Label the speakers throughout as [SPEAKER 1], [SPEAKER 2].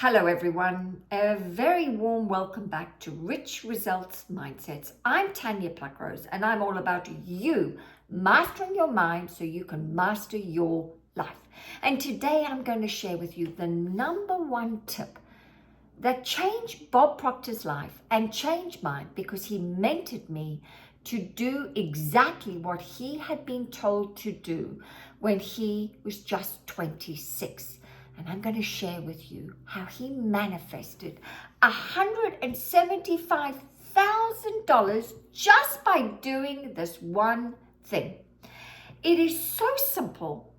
[SPEAKER 1] Hello everyone, a very warm welcome back to Rich Results Mindsets. I'm Tanya Pluckrose and I'm all about you mastering your mind so you can master your life. And today I'm going to share with you the number one tip that changed Bob Proctor's life and changed mine because he mentored me to do exactly what he had been told to do when he was just 26. And I'm going to share with you how he manifested $175,000 just by doing this one thing. It is so simple,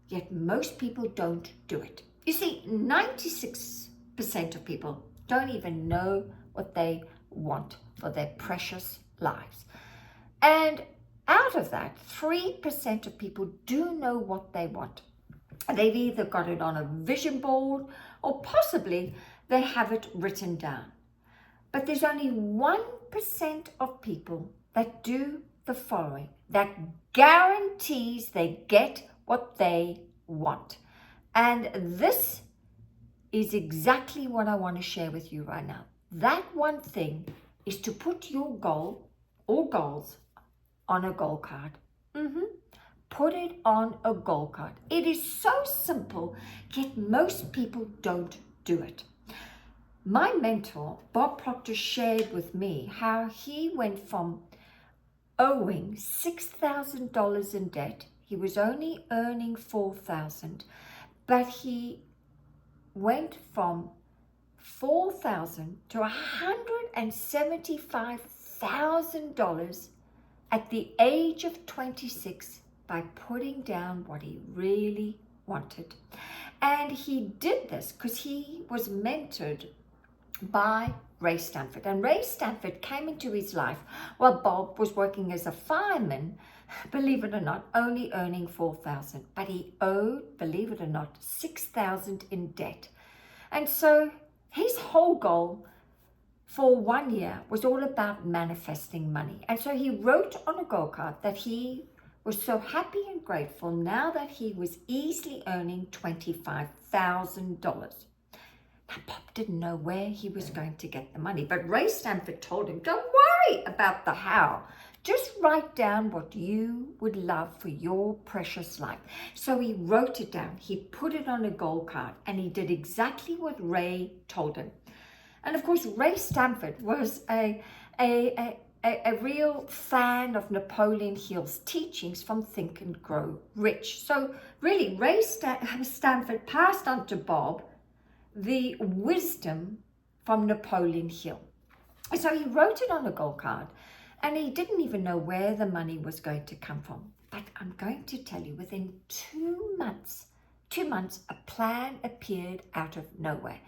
[SPEAKER 1] yet most people don't do it. You see, 96% of people don't even know what they want for their precious lives. And out of that, 3% of people do know what they want. They've either got it on a vision board or possibly they have it written down. But there's only 1% of people that do the following, that guarantees they get what they want. And this is exactly what I want to share with you right now. That one thing is to put your goal or goals on a goal card. Put it on a goal card. It is so simple, yet most people don't do it. My mentor, Bob Proctor, shared with me how he went from owing $6,000 in debt. He was only earning $4,000, but he went from $4,000 to $175,000 at the age of 26 by putting down what he really wanted. And he did this because he was mentored by Ray Stanford. And Ray Stanford came into his life while Bob was working as a fireman, believe it or not, only earning $4,000. But he owed, believe it or not, $6,000 in debt. And so his whole goal for 1 year was all about manifesting money. And so he wrote on a goal card that he was so happy and grateful now that he was easily earning $25,000. Now, Bob didn't know where he was going to get the money, but Ray Stanford told him, don't worry about the how. Just write down what you would love for your precious life. So he wrote it down. He put it on a goal card, and he did exactly what Ray told him. And of course, Ray Stanford was a real fan of Napoleon Hill's teachings from Think and Grow Rich. So really, Ray Stanford passed on to Bob the wisdom from Napoleon Hill. So he wrote it on a goal card, and he didn't even know where the money was going to come from. But I'm going to tell you, within 2 months, a plan appeared out of nowhere.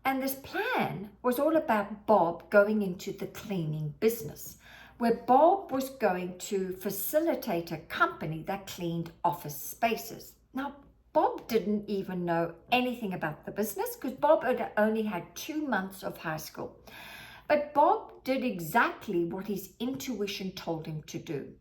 [SPEAKER 1] And this plan was all about Bob going into the cleaning business, where Bob was going to facilitate a company that cleaned office spaces. Now, Bob didn't even know anything about the business because Bob had only had 2 months of high school. But Bob did exactly what his intuition told him to do.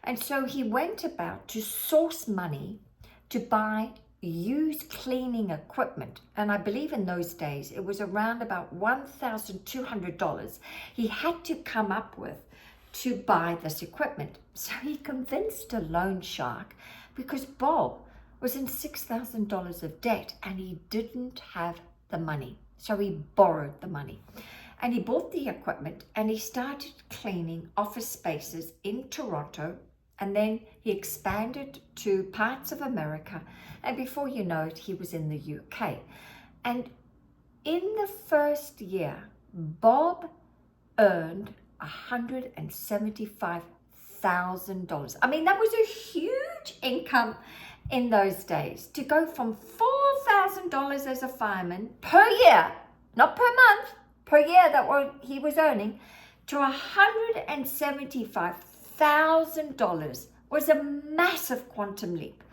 [SPEAKER 1] And so he went about to source money to buy used cleaning equipment, and I believe in those days it was around about $1,200 he had to come up with to buy this equipment. So he convinced a loan shark because Bob was in $6,000 of debt and he didn't have the money. So he borrowed the money and he bought the equipment and he started cleaning office spaces in Toronto. And then he expanded to parts of America. And before you know it, he was in the UK. And in the first year, Bob earned $175,000. I mean, that was a huge income in those days. To go from $4,000 as a fireman per year, not per month, per year that he was earning, to $175,000 was a massive quantum leap.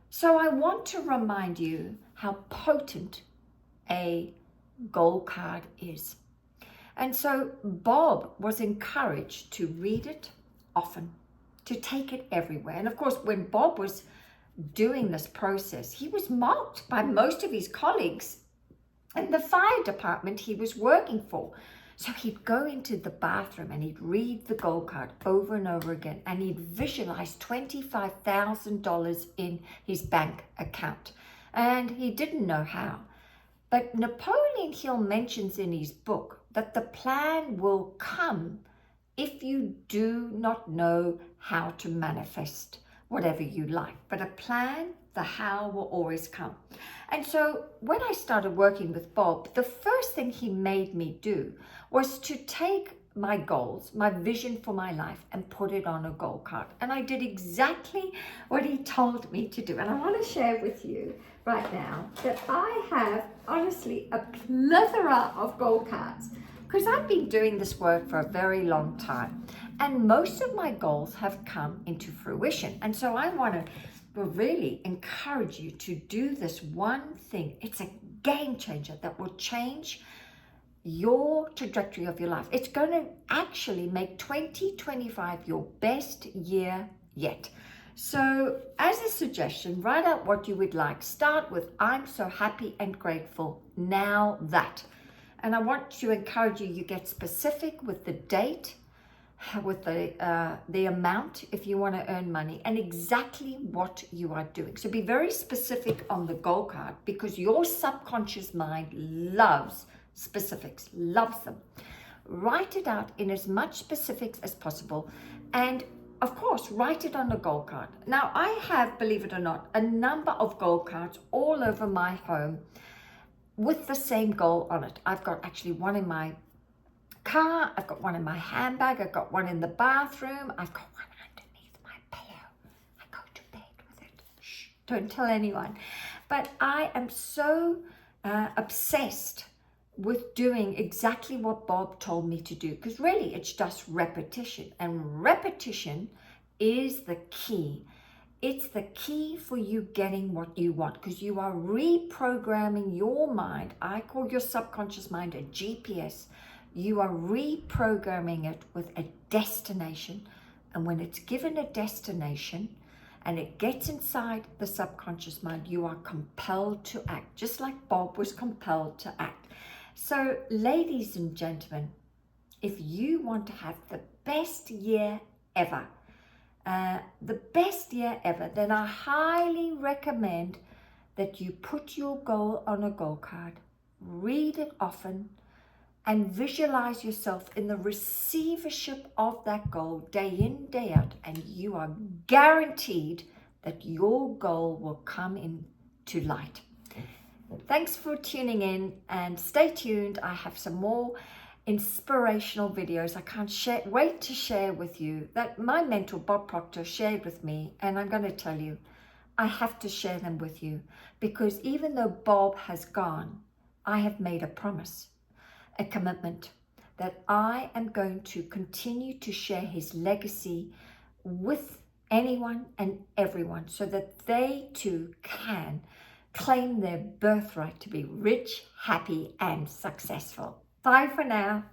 [SPEAKER 1] So I want to remind you how potent a goal card is. And so Bob was encouraged to read it often, to take it everywhere. And of course, when Bob was doing this process, he was mocked by most of his colleagues in the fire department he was working for. So he'd go into the bathroom and he'd read the goal card over and over again, and he'd visualize $25,000 in his bank account. And he didn't know how. But Napoleon Hill mentions in his book that the plan will come if you do not know how to manifest whatever you like. But a plan, the how will always come. And so when I started working with Bob, the first thing he made me do was to take my goals, my vision for my life, and put it on a goal card. And I did exactly what he told me to do. And I want to share with you right now that I have honestly a plethora of goal cards, because I've been doing this work for a very long time, and most of my goals have come into fruition. And so I want to really encourage you to do this one thing. It's a game changer that will change your trajectory of your life. It's going to actually make 2025 your best year yet. So as a suggestion, write out what you would like. Start with, I'm so happy and grateful now that. And I want to encourage you, you get specific with the date, with the amount if you want to earn money, and exactly what you are doing. So be very specific on the goal card, because your subconscious mind loves specifics, loves them. Write it out in as much specifics as possible, and of course write it on a goal card. Now I have, believe it or not, a number of goal cards all over my home with the same goal on it. I've got actually one in my car, I've got one in my handbag, I've got one in the bathroom, I've got one underneath my pillow. I go to bed with it. Shh, don't tell anyone. But I am so obsessed with doing exactly what Bob told me to do, because really it's just repetition, and repetition is the key. It's the key for you getting what you want, because you are reprogramming your mind. I call your subconscious mind a GPS. You are reprogramming it with a destination, and when it's given a destination and it gets inside the subconscious mind, you are compelled to act, just like Bob was compelled to act. So ladies and gentlemen, if you want to have the best year ever, then I highly recommend that you put your goal on a goal card, read it often, and visualize yourself in the receivership of that goal day in, day out, and you are guaranteed that your goal will come into light. Thanks for tuning in, and stay tuned. I have some more inspirational videos I can't wait to share with you that my mentor Bob Proctor shared with me, and I'm going to tell you, I have to share them with you, because even though Bob has gone, I have made a promise, a commitment, that I am going to continue to share his legacy with anyone and everyone, so that they too can claim their birthright to be rich, happy, and successful. Bye for now.